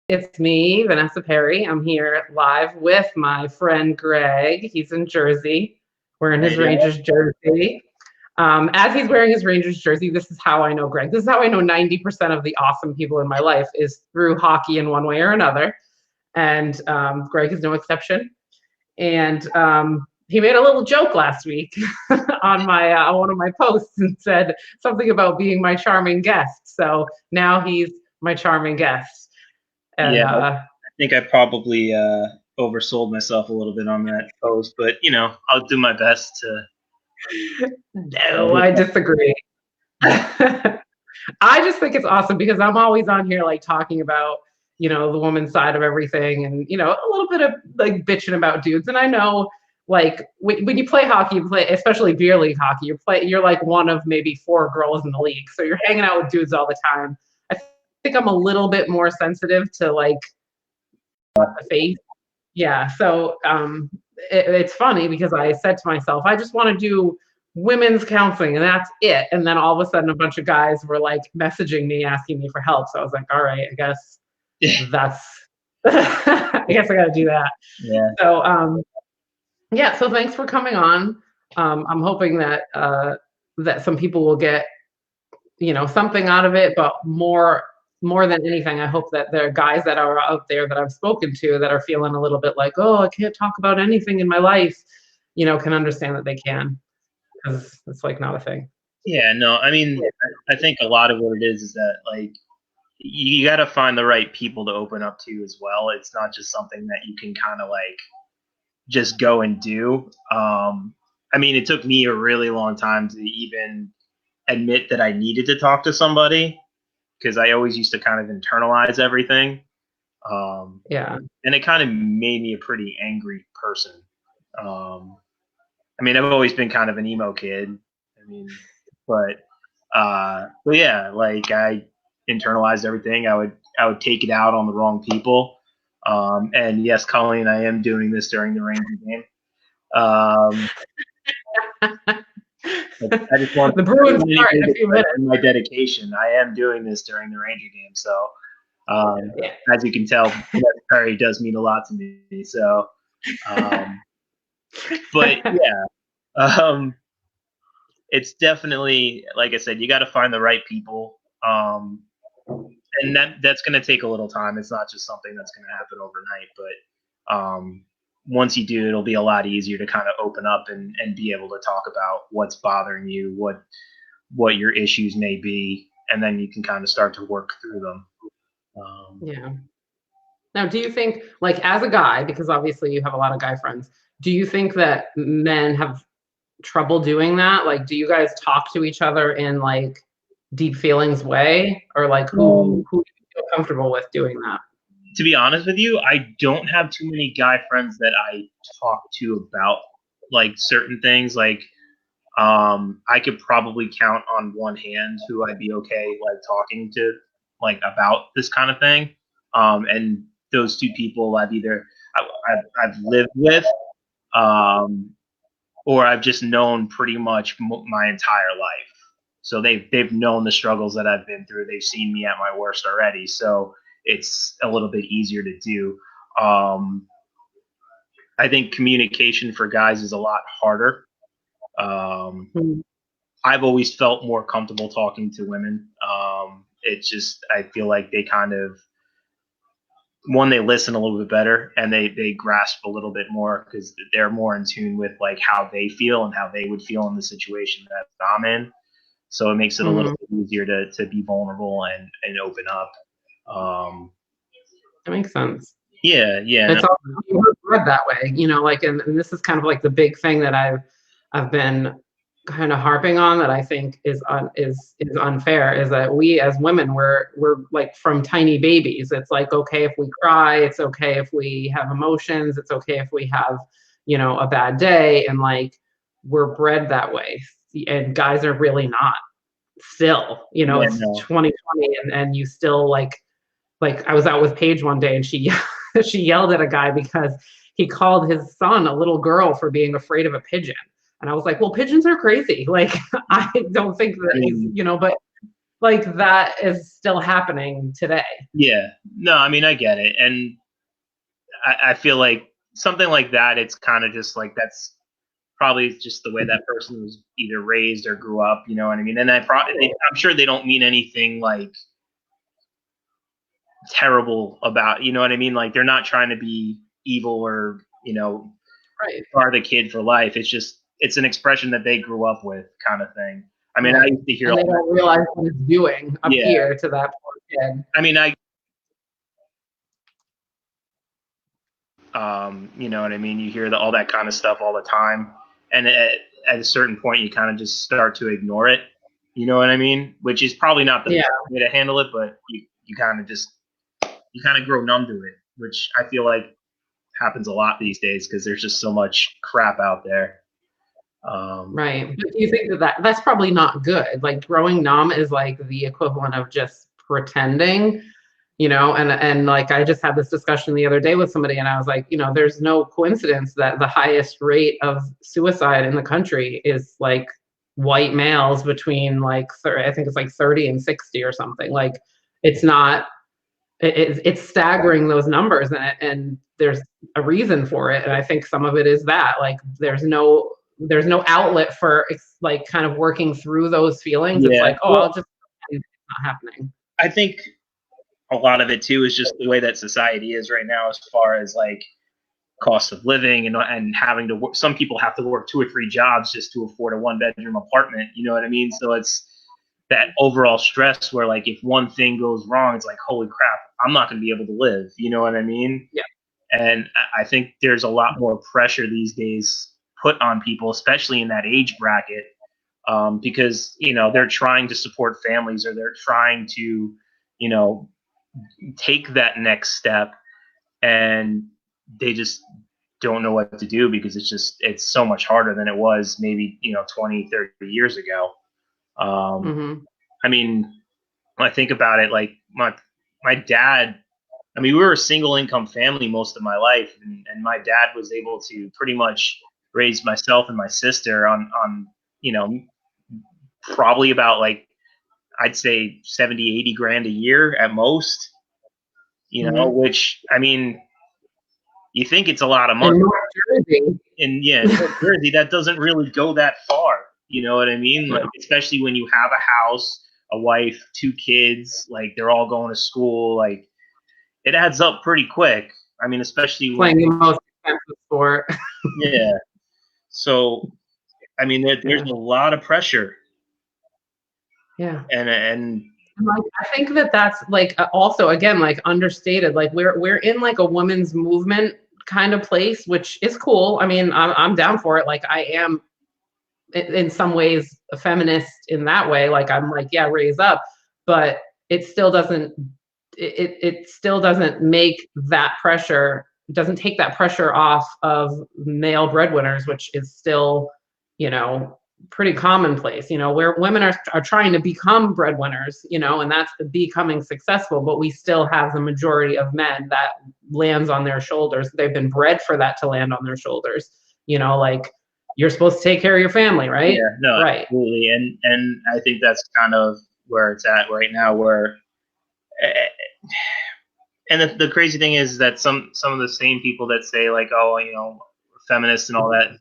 It's me, Vanessa Perry. I'm here live with my friend Greg. He's in Jersey, wearing How his you doing? Rangers jersey. As he's wearing his Rangers jersey, this is how I know Greg. This is how I know 90% of the awesome people in my life is through hockey in one way or another. And Greg is no exception. And he made a little joke last week on my on one of my posts and said something about being my charming guest. So now he's my charming guest. And Yeah, I think I probably oversold myself a little bit on that post, but I'll do my best to. no, I disagree. I just think it's awesome because I'm always on here like talking about, the woman's side of everything and, a little bit of like bitching about dudes. And I know like when you play hockey, you play, especially beer league hockey, you're like one of maybe four girls in the league. So you're hanging out with dudes all the time. I think I'm a little bit more sensitive to like the face. Yeah. So it's funny because I said to myself, I just want to do women's counseling and that's it. And then all of a sudden, a bunch of guys were like messaging me, asking me for help. So I was like, all right, I guess that's, I guess I got to do that. Yeah, So, yeah. So thanks for coming on. I'm hoping that, that some people will get, something out of it, but more than anything, I hope that there are guys that are out there that I've spoken to that are feeling a little bit like, oh, I can't talk about anything in my life, can understand that they can, because it's like not a thing. yeah. No, I mean, I think a lot of what it is that like you got to find the right people to open up to as well. It's not just something that you can kind of like just go and do. I mean, it took me a really long time to even admit that I needed to talk to somebody because I always used to kind of internalize everything. Um, Yeah. and it kind of made me a pretty angry person. Um, I mean, I've always been kind of an emo kid. I mean, but yeah, like I internalized everything. I would take it out on the wrong people. And yes, Colleen, I am doing this during the Ranger game. Um, I just want The Bruins start in a to few minutes. my dedication. I am doing this during the Ranger game, so Yeah. as you can tell, Perry does mean a lot to me. So, um, but yeah, um, it's definitely like I said, you got to find the right people, and that's going to take a little time. It's not just something that's going to happen overnight, but once you do, it'll be a lot easier to kind of open up and be able to talk about what's bothering you, what your issues may be, and then you can kind of start to work through them. Yeah. Now, do you think, like, as a guy, because obviously you have a lot of guy friends, do you think that men have trouble doing that? Like, do you guys talk to each other in like deep feelings way, or like who do you feel comfortable with doing that? To be honest with you, I don't have too many guy friends that I talk to about like certain things. Like, I could probably count on one hand who I'd be okay like talking to like about this kind of thing. And those two people I've lived with, um, or I've just known pretty much my entire life. So they've known the struggles that I've been through. They've seen me at my worst already. So it's a little bit easier to do. Um, I think communication for guys is a lot harder. Um, Mm. I've always felt more comfortable talking to women. It's just I feel like they kind of one they listen a little bit better and they grasp a little bit more because they're more in tune with like how they feel and how they would feel in the situation that I'm in. So it makes it a little Mhm. bit easier to be vulnerable and open up. Um, That makes sense. yeah, no, It's all we're bred that way, like, and this is kind of like the big thing that I've been kind of harping on that I think is unfair is that we as women we're like from tiny babies. It's like okay if we cry, it's okay if we have emotions, it's okay if we have, a bad day, and like we're bred that way. And guys are really not still, yeah, it's no, 2020 and you still like I was out with Paige one day and she she yelled at a guy because he called his son a little girl for being afraid of a pigeon. And I was like, well, pigeons are crazy. Like, I don't think I that he's, mean, but like that is still happening today. Yeah. No, I mean I get it, and I feel like something like that. It's kind of just like that's probably just the way that person was either raised or grew up. You know what I mean? And I'm sure they don't mean anything like terrible about. You know what I mean? Like they're not trying to be evil or Right. scar the kid for life. It's just it's an expression that they grew up with, kind of thing. I mean, I Right. used to hear And they all don't realize what it's doing up yeah. here to that poor kid. I mean, you know what I mean? You hear all that kind of stuff all the time. And at a certain point, you kind of just start to ignore it. You know what I mean? Which is probably not the Yeah. best way to handle it, but you kind of grow numb to it, which I feel like happens a lot these days because there's just so much crap out there. Right. But do you think that that's probably not good? Like growing numb is like the equivalent of just pretending, and like I just had this discussion the other day with somebody and I was like, there's no coincidence that the highest rate of suicide in the country is like white males between like I think it's like 30 and 60 or something. Like it's not it's staggering those numbers and there's a reason for it and I think some of it is that like there's no outlet for like kind of working through those feelings. It's yeah. like, oh, Well, I'll just it's not happening. I think a lot of it too is just the way that society is right now, as far as like cost of living and having to work. Some people have to work 2 or 3 jobs just to afford a 1 bedroom apartment. You know what I mean? So it's that overall stress where like if one thing goes wrong, it's like, holy crap, I'm not going to be able to live. You know what I mean? Yeah. And I think there's a lot more pressure these days put on people, especially in that age bracket, because they're trying to support families or they're trying to, you know, take that next step, and they just don't know what to do because it's so much harder than it was maybe 20, 30 years ago. Mm-hmm. I mean, when I think about it, like my dad, I mean, we were a single income family most of my life, and my dad was able to pretty much raise myself and my sister on you know probably about like I'd say 70, 80 grand a year at most, Mm-hmm. which I mean, you think it's a lot of money. In North Jersey. And yeah, in North Jersey, that doesn't really go that far. You know what I mean? Like, especially when you have a house, a wife, 2 kids, like they're all going to school, like it adds up pretty quick. I mean, especially when Playing the most expensive sport. yeah. So I mean, there's Yeah. a lot of pressure, Yeah. and Like, I think that's like also again like understated. Like we're in like a women's movement kind of place, which is cool. I mean, I'm down for it. Like I am in some ways a feminist in that way. Like I'm like, yeah, raise up, but it still doesn't it still doesn't make that pressure, doesn't take that pressure off of male breadwinners, which is still, you know, pretty commonplace, where women are trying to become breadwinners, and that's becoming successful, but we still have the majority of men that lands on their shoulders. They've been bred for that to land on their shoulders, like you're supposed to take care of your family, right? yeah, no, Right. absolutely, and I think that's kind of where it's at right now, where. And the crazy thing is that some of the same people that say like, oh, feminists and all that,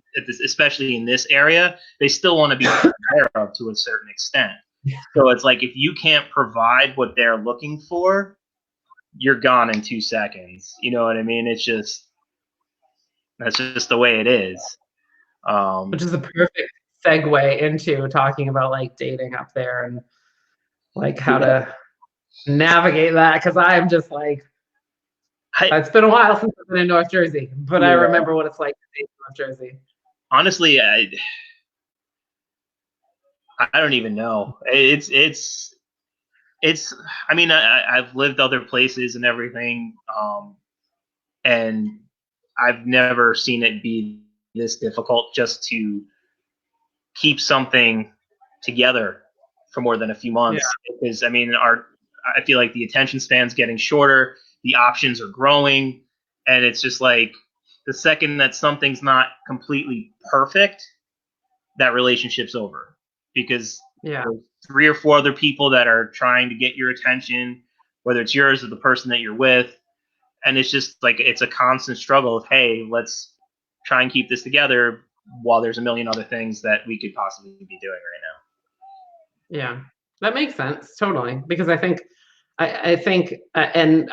especially in this area, they still want to be taken care of to a certain extent. So it's like if you can't provide what they're looking for, you're gone in 2 seconds. You know what I mean? That's just the way it is. Which is a perfect segue into talking about like dating up there and like how to navigate that, because I'm just like, it's been a while since I've been in North Jersey, but yeah. I remember what it's like to be in North Jersey. Honestly, I don't even know. It's. I mean, I've lived other places and everything, and I've never seen it be this difficult just to keep something together for more than a few months. Yeah. Because I mean, I feel like the attention span's getting shorter, the options are growing, and it's just like the second that something's not completely perfect, that relationship's over. Because Yeah. There's 3 or 4 other people that are trying to get your attention, whether it's yours or the person that you're with, and it's just like it's a constant struggle of, hey, let's try and keep this together while there's a million other things that we could possibly be doing right Yeah. That makes sense. Totally. Because I think, and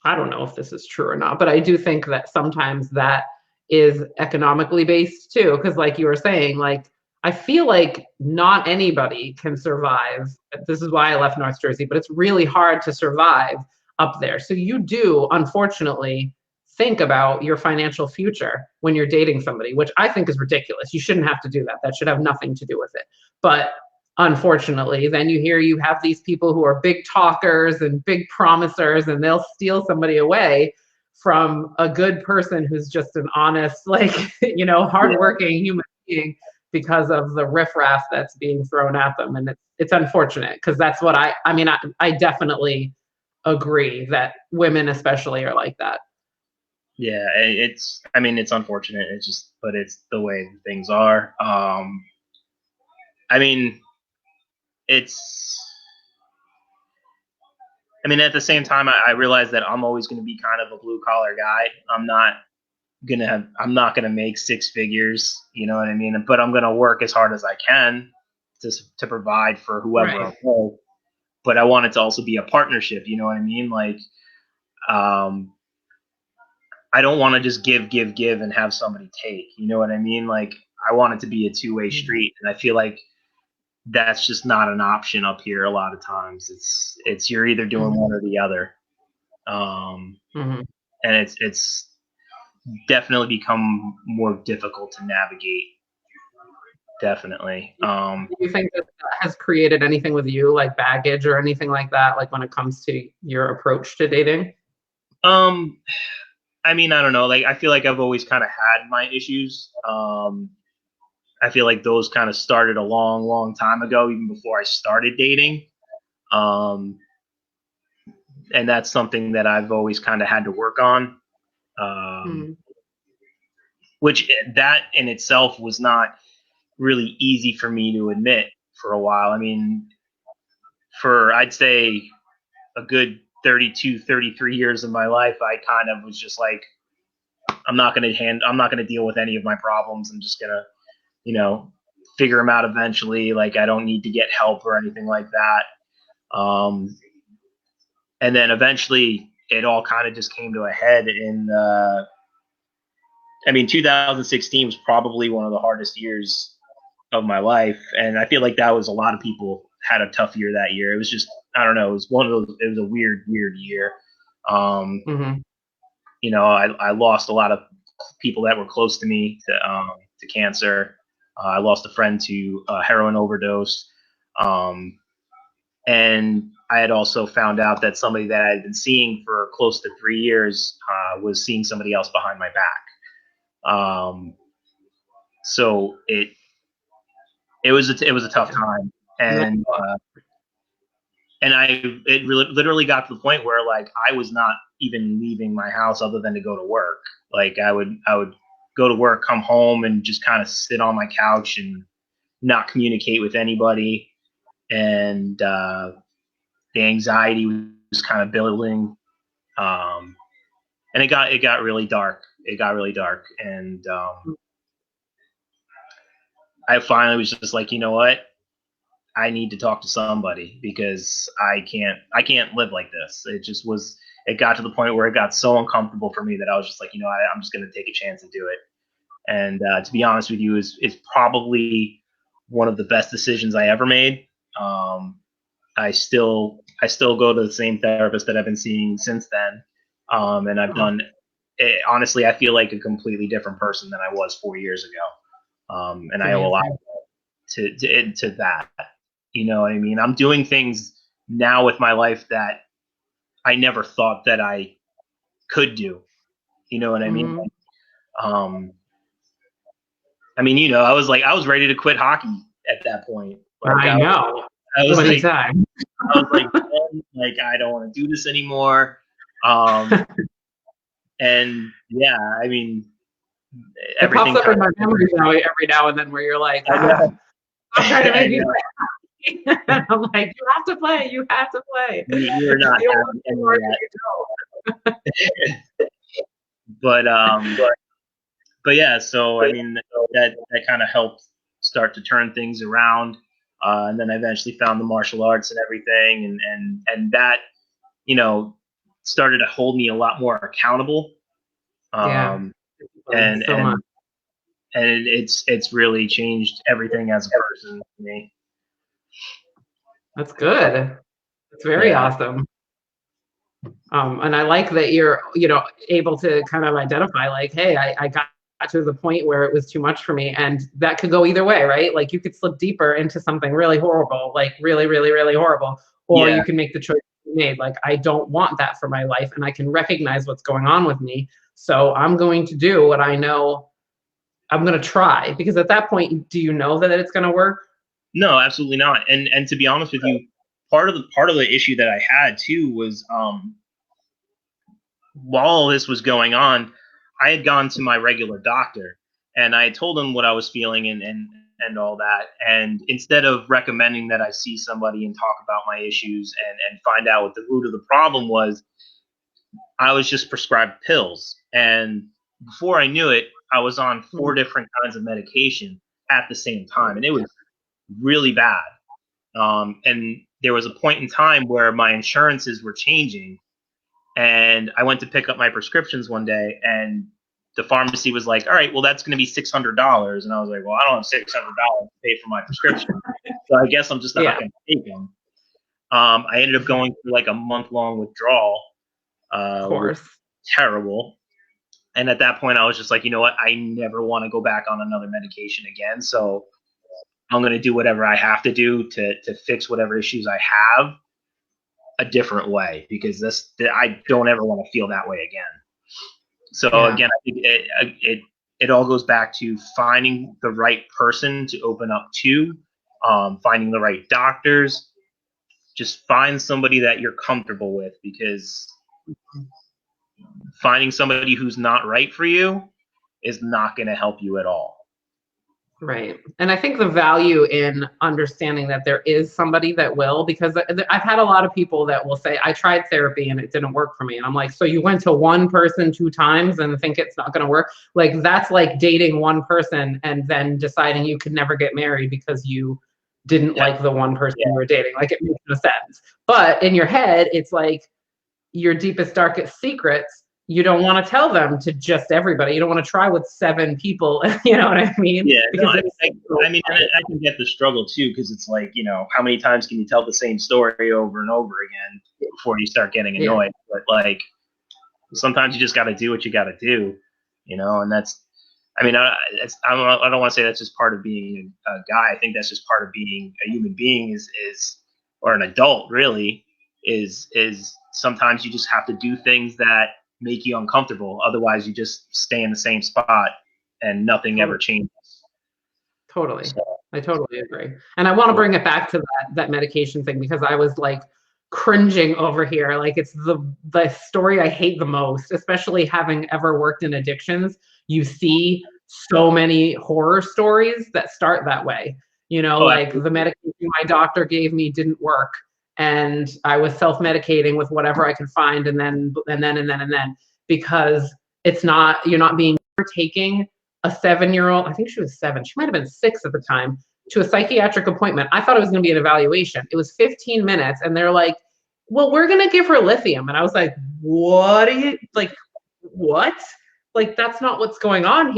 I don't know if this is true or not, but I do think that sometimes that is economically based too. Because, like you were saying, like, I feel like not anybody can survive. This is why I left North Jersey, but it's really hard to survive up there. So you do, unfortunately, think about your financial future when you're dating somebody, which I think is ridiculous. You shouldn't have to do that. That should have nothing to do with it. But unfortunately, then you hear you have these people who are big talkers and big promisers, and they'll steal somebody away from a good person who's just an honest, like, now. Yeah. hardworking human being, because of the riffraff that's being thrown at them. And it's unfortunate, because that's what I mean, I definitely agree that women especially are like that. Yeah, I mean, it's unfortunate. It's just, but it's the way things are. I mean, it's, I mean, at the same time, I realize that I'm always going to be kind of a blue collar guy. I'm not gonna make 6 figures, you know what I mean? But I'm gonna work as hard as I can to provide for whoever Right. I'm with. But I want it to also be a partnership, you know what I mean? Like, um, I don't want to just give, and have somebody take. You know what I mean? Like, I want it to be a two-way street, and I feel like that's just not an option up here. A lot of times, it's you're either doing Mhm. one or the other, um, Mhm. and it's definitely become more difficult to navigate. Definitely. Do you think that has created anything with you, like baggage or anything like that, like when it comes to your approach to dating? Um, I mean, I don't know. Like, I feel like I've always kind of had my issues. I feel like those kind of started a long, long time ago, even before I started dating. Um, and that's something that I've always kind of had to work on. Um, Mhm. which that in itself was not really easy for me to admit for a while. I mean, for I'd say a good 32, 33 years of my life, I kind of was just like, I'm not going to deal with any of my problems. I'm just going to, you know, figure them out eventually. Like, I don't need to get help or anything like that. And then eventually it all kind of just came to a head in, I mean, 2016 was probably one of the hardest years of my life. And I feel like that was a lot of people had a tough year that year. It was just, I don't know. It was one of those, it was a weird, weird year. Um, Mhm. I lost a lot of people that were close to me to cancer. I lost a friend to heroin overdose. Um, and I had also found out that somebody that I had been seeing for close to 3 years was seeing somebody else behind my back. So it was a tough time, and it really literally got to the point where, like, I was not even leaving my house other than to go to work. Like, I would go to work, come home, and just kind of sit on my couch and not communicate with anybody. And the anxiety was kind of building, um, and it got really dark. It got really dark, and I finally was just like, you know what? I need to talk to somebody because I can't live like this. It just was it got to the point where it got so uncomfortable for me that I was just like, you know, I'm just going to take a chance and do it. And to be honest with you, is probably one of the best decisions I ever made. Um, I still go to the same therapist that I've been seeing since then, and I've Oh, done. Honestly, I feel like a completely different person than I was 4 years ago, and it's I owe a lot amazing. to that. You know what I mean? I'm doing things now with my life that I never thought that I could do. You know what I mean? Mhm. Um, I mean, I was ready to quit hockey at that point. Like, I know. I So was many like, times. "Man, like, I don't want to do this anymore." Um, and yeah, I mean, It pops everything up kind in my memories now every now and then where you're like, of, I know, I'm trying to I make you know. play. I'm like, you have to play. You have to play. You were not You don't want having to any work of that. if you But don't. but yeah, so I mean that kind of helped start to turn things around, and then I eventually found the martial arts and everything, and that you know started to hold me a lot more accountable, Yeah, um, like, and so much. and and it's really changed everything as a person for me. That's good. It's very Yeah, awesome. And I like that you're, able to kind of identify like, hey, I got to the point where it was too much for me. And that could go either way, right? Like you could slip deeper into something really horrible, like really, really, really horrible. Or yeah, you can make the choice you made. Like, I don't want that for my life. And I can recognize what's going on with me. So I'm going to do what I know I'm going to try. Because at that point, do you know that it's going to work? no, absolutely not. And to be honest with you, part of the issue that I had too was while all this was going on, I had gone to my regular doctor and I had told him what I was feeling and all that. And instead of recommending that I see somebody and talk about my issues and find out what the root of the problem was, I was just prescribed pills. And before I knew it, I was on four Mm. different kinds of medication at the same time. And it was really bad. And there was a point in time where my insurances were changing and I went to pick up my prescriptions one day, and the pharmacy was like, "All right, well, that's going to be $600." And I was like, "Well, I don't have $600 to pay for my prescription, so I guess I'm just not Yeah, going to take them." I ended up going through like a month-long withdrawal, of which course. was terrible. And at that point, I was just like, you know what? I never want to go back on another medication again. So I'm going to do whatever I have to do to fix whatever issues I have a different way because I don't ever want to feel that way again. So Yeah. again, I think it all goes back to finding the right person to open up to, finding the right doctors. Just find somebody that you're comfortable with because finding somebody who's not right for you is not going to help you at all. Right. And I think the value in understanding that there is somebody that will, because I've had a lot of people that will say, I tried therapy and it didn't work for me. And I'm like, so you went to one person 2 times and think it's not going to work? Like, that's like dating one person and then deciding you could never get married because you didn't Yeah, like the one person yeah, you were dating. Like, it makes no sense. But in your head, it's like, your deepest, darkest secrets, you don't want to tell them to just everybody. You don't want to try with 7 people. You know what I mean? yeah. No, Because it's so I mean, and I can get the struggle too because it's like how many times can you tell the same story over and over again before you start getting yeah, annoyed? But like sometimes you just got to do what you got to do, and that's. I mean, I don't want to say that's just part of being a guy. I think that's just part of being a human being is or an adult really is sometimes you just have to do things that make you uncomfortable. Otherwise, you just stay in the same spot and nothing ever totally. changes. Totally. So, I totally agree. And I want to bring it back to that medication thing because I was like cringing over here. Like, it's the story I hate the most, especially having ever worked in addictions. You see so many horror stories that start that way. oh, Like, the absolutely. medication my doctor gave me didn't work. And I was self-medicating with whatever I could find, and then because you're not being taking a 7-year-old, I think she was 7, she might have been 6 at the time, to a psychiatric appointment. I thought it was going to be an evaluation. It was 15 minutes, and they're like, well, we're going to give her lithium. And I was like, what are you, like, what? Like, that's not what's going on.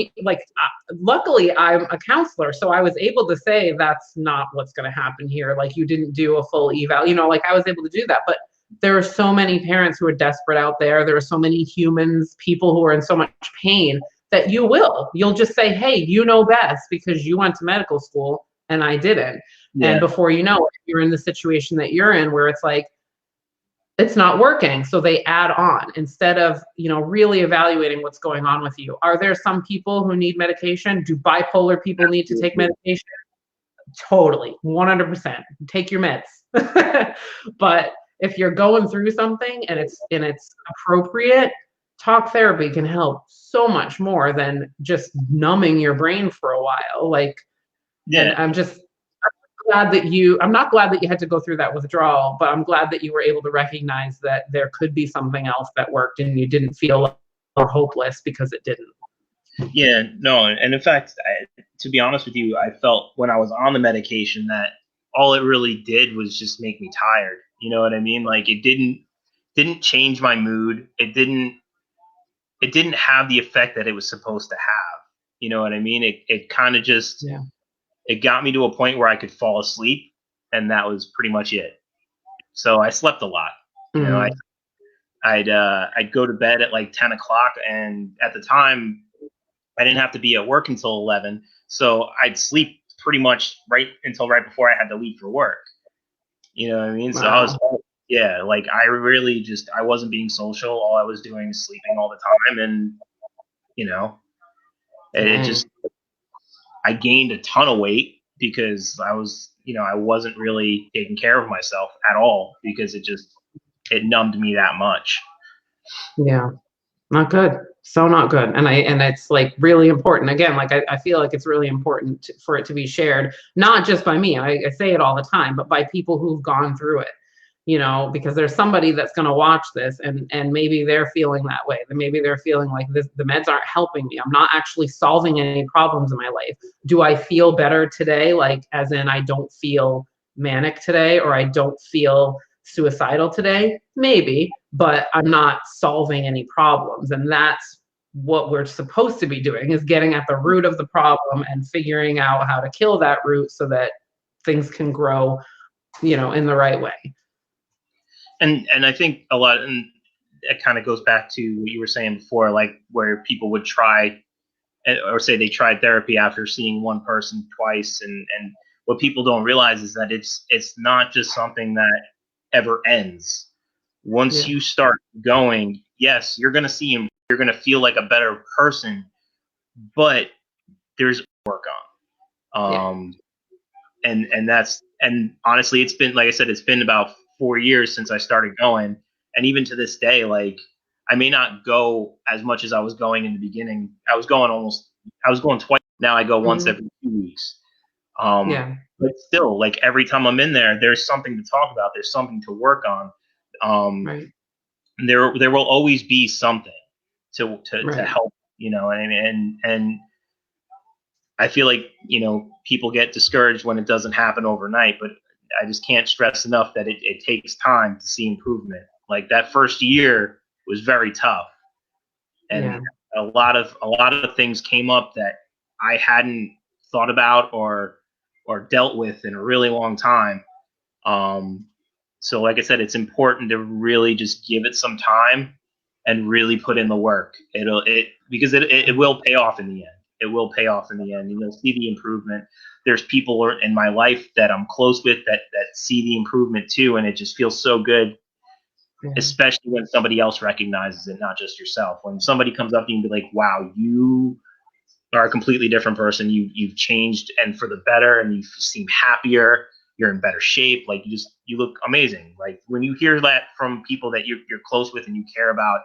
Luckily, I'm a counselor, so I was able to say that's not what's going to happen here. Like, you didn't do a full eval, like I was able to do that. But there are so many parents who are desperate out there. There are so many humans, people who are in so much pain that you'll just say, hey, you know best because you went to medical school and I didn't. And Yeah, before you know it, you're in the situation that you're in where it's like, it's not working. So they add on instead of, really evaluating what's going on with you. Are there some people who need medication? Do bipolar people need to take absolutely. medication? Totally. 100%. Take your meds. But if you're going through something and it's appropriate, talk therapy can help so much more than just numbing your brain for a while. Like, and Yeah, I'm glad that I'm not glad that you had to go through that withdrawal, but I'm glad that you were able to recognize that there could be something else that worked and you didn't feel hopeless because it didn't. Yeah, no, and in fact, to be honest with you, I felt when I was on the medication that all it really did was just make me tired. You know what I mean? Like it didn't change my mood. It didn't have the effect that it was supposed to have. You know what I mean? It kind of just Yeah. it got me to a point where I could fall asleep, and that was pretty much it. So I slept a lot. You know, Mm. I'd go to bed at like 10 o'clock, and at the time I didn't have to be at work until 11, so I'd sleep pretty much right until right before I had to leave for work. You know what I mean? So I was, Wow. yeah, like I really just I wasn't being social. All I was doing is sleeping all the time, and you know, it Dang. just I gained a ton of weight because I wasn't really taking care of myself at all because it numbed me that much. Yeah. Not good. So not good. And it's like really important. Again, like I feel like it's really important for it to be shared, not just by me. I say it all the time, but by people who've gone through it, because there's somebody that's going to watch this and maybe they're feeling that way. Maybe they're feeling like the meds aren't helping me. I'm not actually solving any problems in my life. Do I feel better today? Like, as in, I don't feel manic today, or I don't feel suicidal today? Maybe, but I'm not solving any problems. And that's what we're supposed to be doing, is getting at the root of the problem and figuring out how to kill that root so that things can grow, in the right way. And I think a lot, and it kind of goes back to what you were saying before, like where people would try or say they tried therapy after seeing one person twice, and what people don't realize is that it's not just something that ever ends. Once Yeah. you start going, yes, you're going to see him, you're going to feel like a better person, but there's work Yeah. on. And honestly, it's been, like I said, it's been about 4 years since I started going, and even to this day, like I may not go as much as I was going in the beginning. I was going twice. Now I go once Mhm. every 2 weeks. Um, Yeah. but still, like every time I'm in there, there's something to talk about. There's something to work on. Um, Right. there will always be something to Right. help. And I feel like people get discouraged when it doesn't happen overnight, but I just can't stress enough that it takes time to see improvement. Like that first year was very tough, and Yeah. a lot of things came up that I hadn't thought about or dealt with in a really long time. Um, so, like I said, it's important to really just give it some time and really put in the work. Because it will pay off in the end. It will pay off in the end, and you'll see the improvement. There's people in my life that I'm close with that see the improvement too, and it just feels so good, Yeah. especially when somebody else recognizes it, not just yourself. When somebody comes up to you and be like, "Wow, you are a completely different person. You've changed and for the better, and you seem happier. You're in better shape. Like you look amazing." Like when you hear that from people that you're close with and you care about,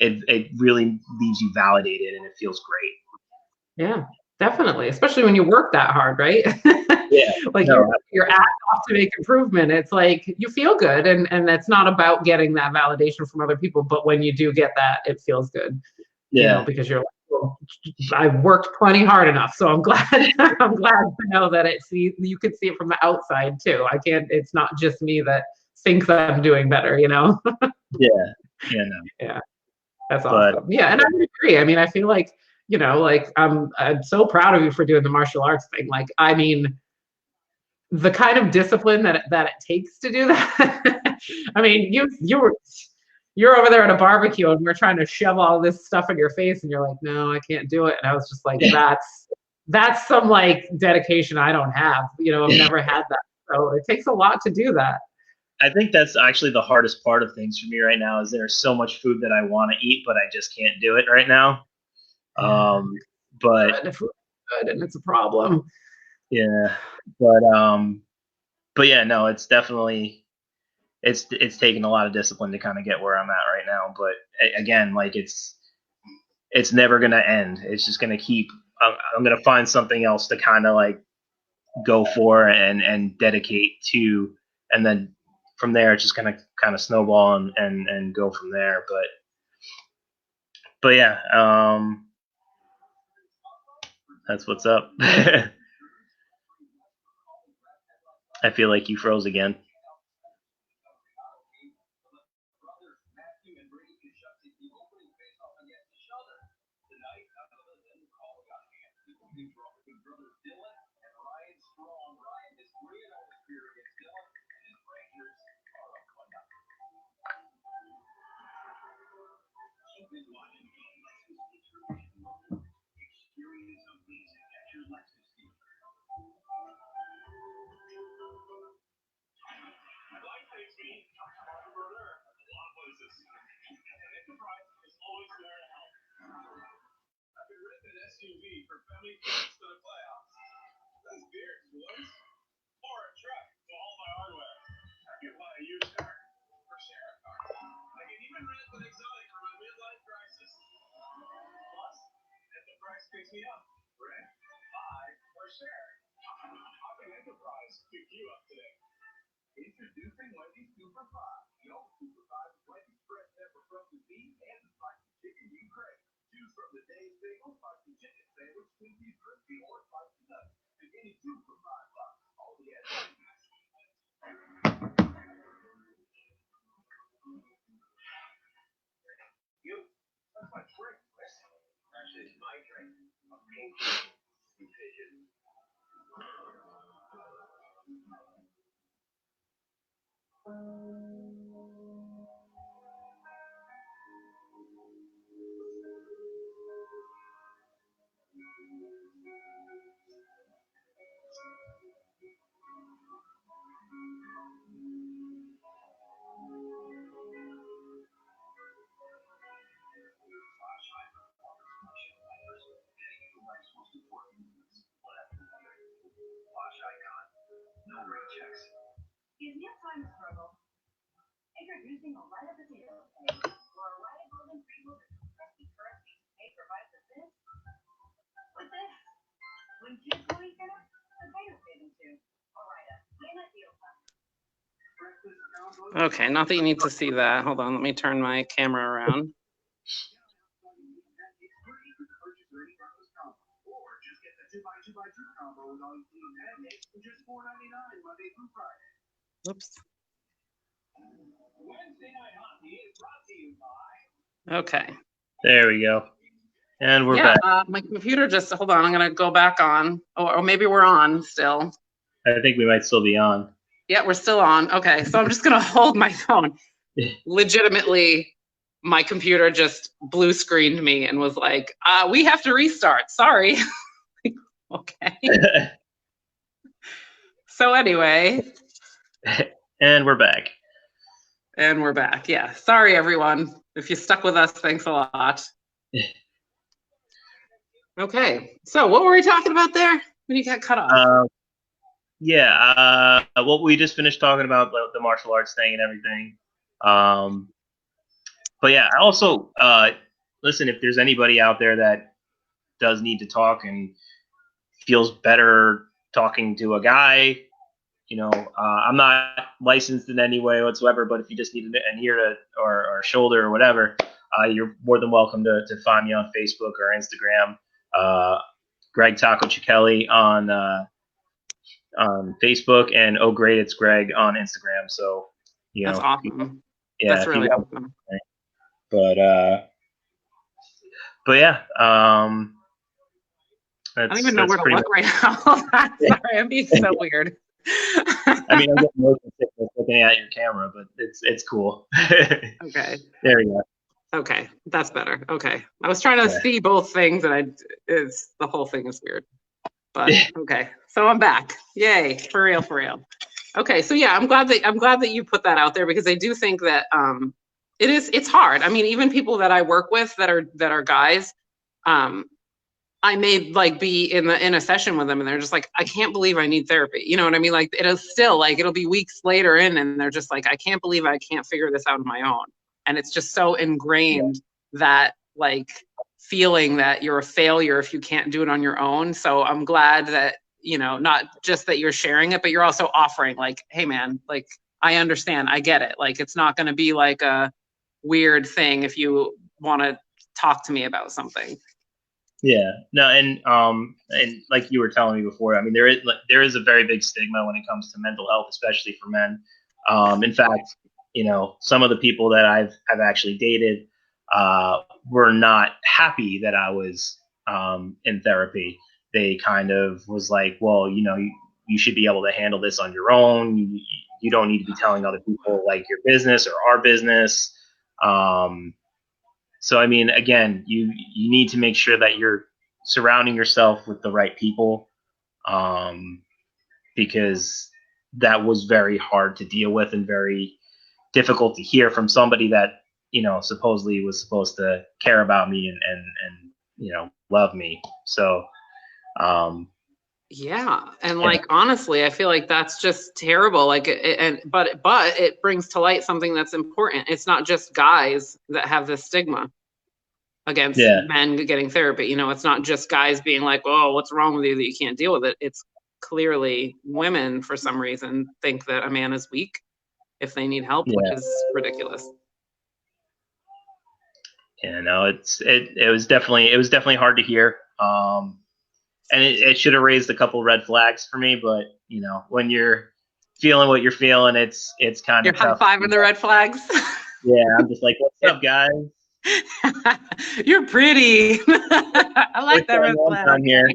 it really leaves you validated and it feels great. Yeah. Definitely. Especially when you work that hard, right? Yeah. Like No. your ass off to make improvement. It's like you feel good, and it's not about getting that validation from other people, but when you do get that, it feels good, Yeah. because you're like, well, I've worked plenty hard enough, so I'm glad I'm glad to know that you can see it from the outside too. I can't It's not just me that thinks I'm doing better. Yeah. Yeah. No. Yeah. That's But awesome. Yeah, and I would agree. I mean, I feel like, like I'm so proud of you for doing the martial arts thing. Like, I mean, the kind of discipline that it takes to do that. I mean, you're over there at a barbecue and we're trying to shove all this stuff in your face and you're like, "No, I can't do it." And I was just like, yeah. that's some like dedication I don't have. I've never had that. So it takes a lot to do that. I think that's actually the hardest part of things for me right now is there's so much food that I want to eat, but I just can't do it right now. Yeah. Um, but Good. If we're good and it's a problem. yeah, but yeah, no, it's definitely it's taken a lot of discipline to kind of get where I'm at right now. But again, like it's never gonna end. It's just gonna keep. I'm gonna find something else to kind of like go for and dedicate to, and then from there it's just gonna kind of snowball and go from there. But yeah, that's what's up. I feel like you froze again. Okay, not that you need to see that. Hold on, let me turn my camera around. Oops. Okay. There we go. And we're back. My computer just, hold on, I'm gonna go back on. Or maybe we're on still. I think we might still be on. Yeah, we're still on. Okay, so I'm just gonna hold my phone. Legitimately, my computer just blue screened me and was like, we have to restart, sorry. Okay. So anyway. And we're back. And we're back, yeah. Sorry, everyone. If you stuck with us, thanks a lot. Okay, so what were we talking about there when you got cut off? Well, we just finished talking about the martial arts thing and everything. But yeah, I also listen, if there's anybody out there that does need to talk and feels better talking to a guy, you know, I'm not licensed in any way whatsoever, but if you just need an ear to, or a shoulder or whatever, you're more than welcome to find me on Facebook or Instagram. Greg Taco Cicchelli on Facebook, and oh great, it's Greg on Instagram. So you That's know, awesome. Yeah, that's really awesome. But yeah, I don't even know where to look right now. Sorry, I'm being so weird. I mean, I'm getting motion sickness looking at your camera, but it's cool. Okay. There we go. Okay, that's better. Okay, I was trying to see both things, and the whole thing is weird. But okay, so I'm back. Yay, for real. Okay, so yeah, I'm glad that you put that out there, because I do think that it's hard. I mean, even people that I work with that are guys, I may like be in a session with them and they're just like, I can't believe I need therapy. You know what I mean? Like it'll be weeks later and they're just like, I can't believe I can't figure this out on my own. And it's just so ingrained, that like feeling that you're a failure if you can't do it on your own. So I'm glad that not just that you're sharing it, but you're also offering like, hey man, like, I understand, I get it. Like, it's not going to be like a weird thing if you want to talk to me about something. Yeah, no, and like you were telling me before, I mean, there is a very big stigma when it comes to mental health, especially for men. In fact, some of the people that I've actually dated were not happy that I was in therapy. They kind of was like, well, you should be able to handle this on your own. You don't need to be telling other people like your business or our business. So I mean, again, you need to make sure that you're surrounding yourself with the right people, because that was very hard to deal with and very difficult to hear from somebody that supposedly was supposed to care about me and love me. So Yeah, and yeah, like honestly, I feel like that's just terrible. Like, but it brings to light something that's important. It's not just guys that have this stigma against yeah, men getting therapy. It's not just guys being like, "Oh, what's wrong with you that you can't deal with it?" It's clearly women, for some reason, think that a man is weak if they need help, which yeah. is ridiculous. No, it was definitely hard to hear. And it should have raised a couple red flags for me, but when you're feeling what you're feeling, it's kind You're of high tough. fiving the red flags. Yeah, I'm just like, what's up, guys? You're pretty. I like First that time, red long flag. time here.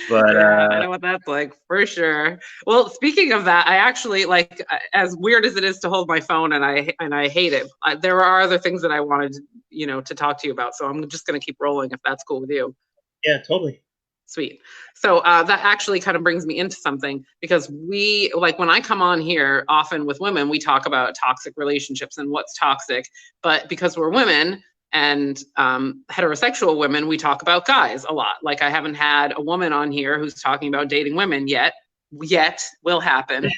But Yeah, I know what that's like for sure. Well, speaking of that, I actually like, as weird as it is to hold my phone, and I hate it. There are other things that I wanted, to talk to you about. So I'm just going to keep rolling if that's cool with you. yeah, totally. Sweet. So that actually kind of brings me into something, because we, like, when I come on here, often with women, we talk about toxic relationships and what's toxic. But because we're women and heterosexual women, we talk about guys a lot. Like, I haven't had a woman on here who's talking about dating women yet. Will happen.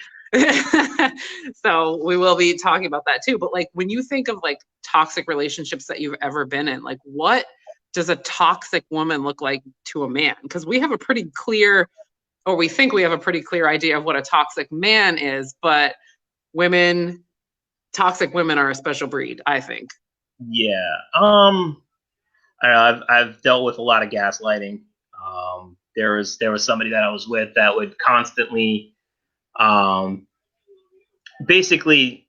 So we will be talking about that too. But like, when you think of like toxic relationships that you've ever been in, like, what does a toxic woman look like to a man? Because we have a pretty clear, or we think we have a pretty clear idea of what a toxic man is, but toxic women are a special breed, I think. Yeah. I don't know, I've dealt with a lot of gaslighting. There was somebody that I was with that would constantly, basically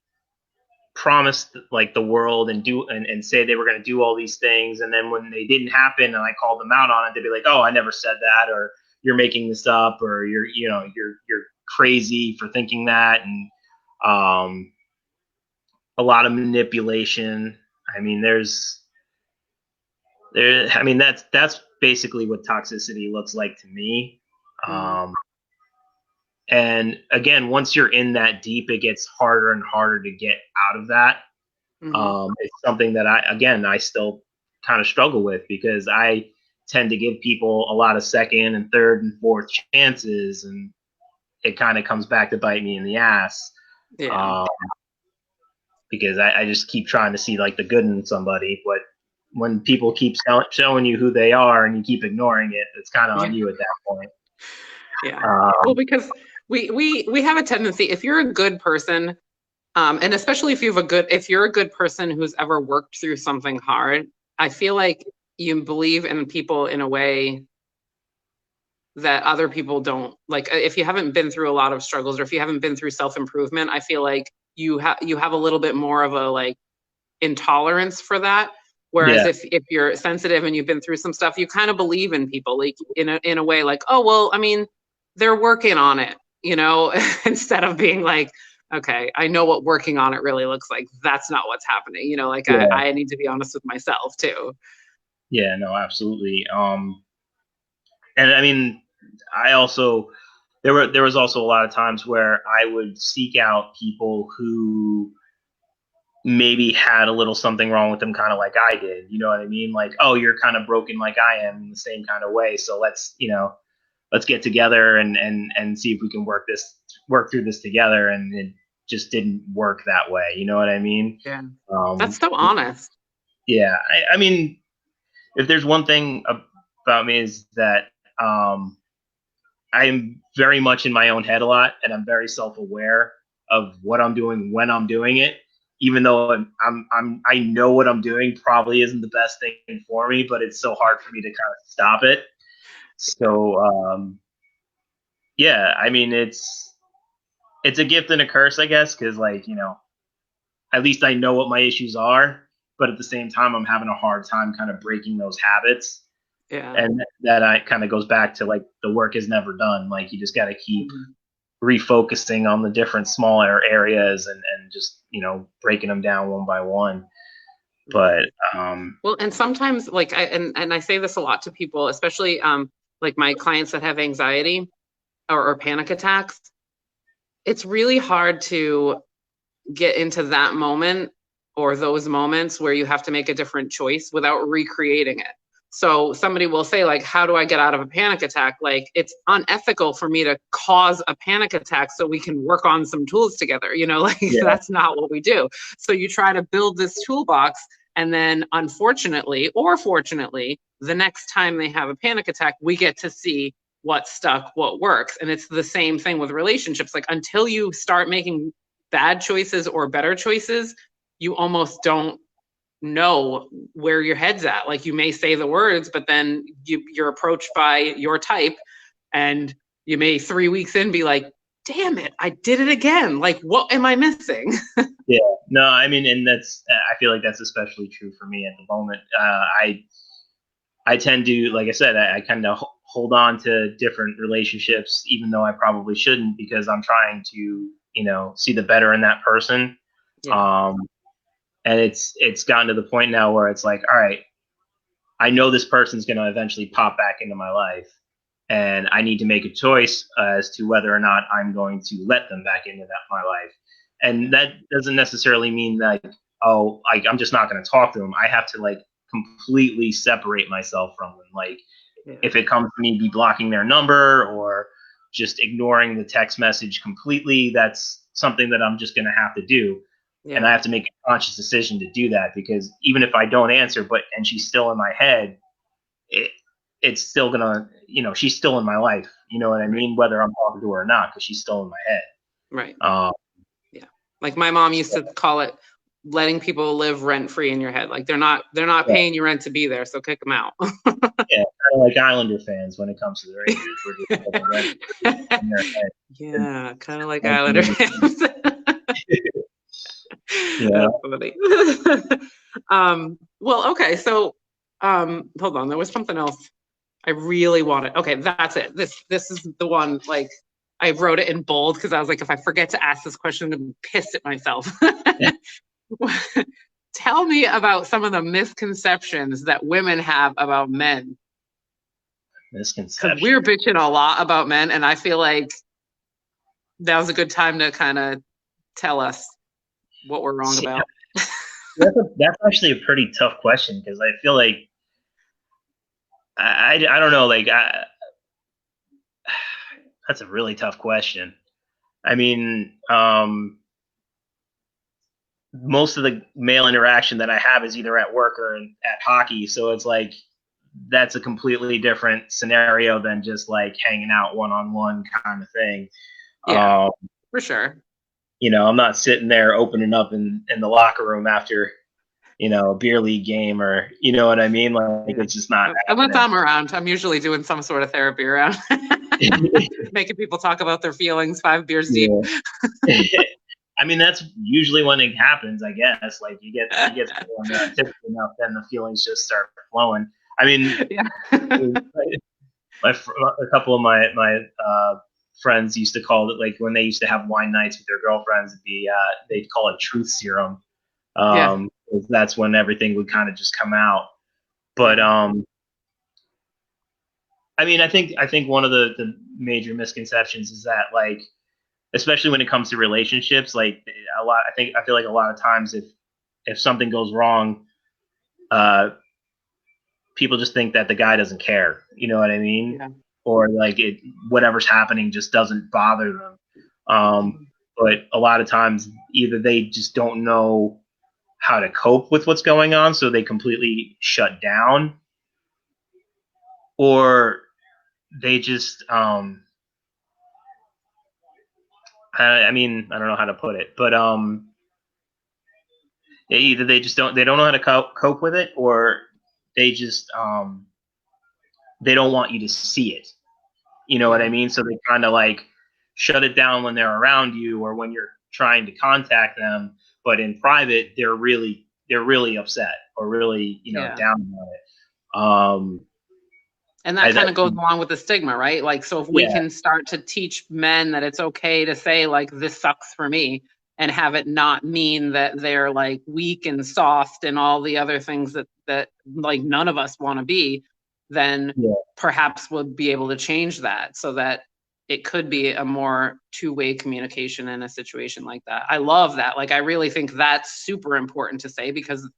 promise like the world and do and say they were going to do all these things, and then when they didn't happen and I called them out on it, they'd be like, "Oh, I never said that," or "You're making this up," or "You're crazy for thinking that," and um, a lot of manipulation. I mean, I mean, that's basically what toxicity looks like to me. Mm-hmm. Um, and again, once you're in that deep, it gets harder and harder to get out of that. Mm-hmm. It's something that I still kind of struggle with, because I tend to give people a lot of second and third and fourth chances, and it kind of comes back to bite me in the ass. Yeah. Um, because I just keep trying to see like the good in somebody, but when people keep showing you who they are and you keep ignoring it, it's kind of Yeah. on you at that point. Yeah. Well, Um, because we have a tendency, if you're a good person, and especially if you're a good person who's ever worked through something hard, I feel like you believe in people in a way that other people don't. Like, if you haven't been through a lot of struggles, or if you haven't been through self-improvement, I feel like you have a little bit more of a like intolerance for that. Whereas yeah, if you're sensitive and you've been through some stuff, you kind of believe in people, like in a way, like, oh well, I mean, they're working on it, instead of being like, okay, I know what working on it really looks like. That's not what's happening. Like, yeah, I need to be honest with myself too. yeah, no, absolutely. And I mean, I also there was also a lot of times where I would seek out people who maybe had a little something wrong with them, kind of like I did. You know what I mean? Like, oh, you're kind of broken like I am in the same kind of way. So let's get together and see if we can work through this together. And it just didn't work that way. You know what I mean? Yeah, that's Um, so honest. yeah. I mean, if there's one thing about me is that, um, I'm very much in my own head a lot, and I'm very self-aware of what I'm doing when I'm doing it. Even though I know what I'm doing probably isn't the best thing for me, but it's so hard for me to kind of stop it. So yeah, I mean it's a gift and a curse, I guess, because like at least I know what my issues are, but at the same time, I'm having a hard time kind of breaking those habits. Yeah. And that I kind of goes back to like the work is never done. Like you just got to keep refocusing on the different smaller areas and just breaking them down one by one. But well, and sometimes like I say this a lot to people, especially like my clients that have anxiety or panic attacks. It's really hard to get into that moment or those moments where you have to make a different choice without recreating it. So somebody will say, like, how do I get out of a panic attack? Like, it's unethical for me to cause a panic attack so we can work on some tools together. Like that's not what we do. So you try to build this toolbox, and then unfortunately or fortunately, the next time they have a panic attack, we get to see what stuck, what works. And it's the same thing with relationships. Like until you start making bad choices or better choices, you almost don't know where your head's at. Like you may say the words, but then you're approached by your type, and you may 3 weeks in be like, damn it, I did it again. Like, what am I missing? Yeah, no, I mean, and I feel like that's especially true for me at the moment. I tend to, like I said, I kind of hold on to different relationships, even though I probably shouldn't, because I'm trying to, see the better in that person. Yeah. And it's gotten to the point now where it's like, all right, I know this person's going to eventually pop back into my life, and I need to make a choice as to whether or not I'm going to let them back into my life. And that doesn't necessarily mean that, I'm just not going to talk to them. I have to like completely separate myself from them. Like if it comes to me be blocking their number or just ignoring the text message completely, that's something that I'm just going to have to do. Yeah. And I have to make a conscious decision to do that, because even if I don't answer, and she's still in my head, it's still gonna, she's still in my life. You know what I mean? Whether I'm talking to her or not, because she's still in my head. Right. Yeah. Like my mom used to call it letting people live rent free in your head. Like they're not paying you rent to be there, so kick them out. Yeah, kind of like Islander fans when it comes to the Rangers. We're just rent in their head. Yeah, kind of like Islander fans. Yeah. That's funny. Well, okay, so hold on, there was something else I really wanted. Okay, that's it. This is the one, like I wrote it in bold because I was like, if I forget to ask this question, I'm pissed at myself. Tell me about some of the misconceptions that women have about men. Misconceptions. Because we're bitching a lot about men, and I feel like that was a good time to kind of tell us what we're wrong about. That's actually a pretty tough question, because I feel like I don't know, like that's a really tough question. I mean, most of the male interaction that I have is either at work or at hockey, so it's like that's a completely different scenario than just like hanging out one-on-one kind of thing. Yeah, for sure. I'm not sitting there opening up in the locker room after a beer league game, or you know what I mean? Like it's just not. Unless I'm around, I'm usually doing some sort of therapy around, making people talk about their feelings 5 beers deep. I mean, that's usually when it happens, I guess. Like you get tipsy enough, then the feelings just start flowing. I mean, a couple of my friends used to call it, like when they used to have wine nights with their girlfriends, they'd call it truth serum. That's when everything would kind of just come out. But I mean, I think one of the major misconceptions is that, like, especially when it comes to relationships, like I feel like a lot of times if something goes wrong, people just think that the guy doesn't care. You know what I mean? Yeah. Or like whatever's happening just doesn't bother them. But a lot of times either they just don't know how to cope with what's going on, so they completely shut down, or they just I mean, I don't know how to put it, but either they don't know how to cope with it, or they just they don't want you to see it. You know what I Yeah. mean? So they kind of like shut it down when they're around you or when you're trying to contact them, but in private they're really upset or really, you know, Yeah. down about it. And I that that kind of goes along with the stigma, right? Like, so if we yeah, can start to teach men that it's okay to say, like, this sucks for me, and have it not mean that they're like weak and soft and all the other things that like none of us want to be, then yeah, perhaps we'll be able to change that so that it could be a more two-way communication in a situation like that. I love that. Like, I really think that's super important to say, because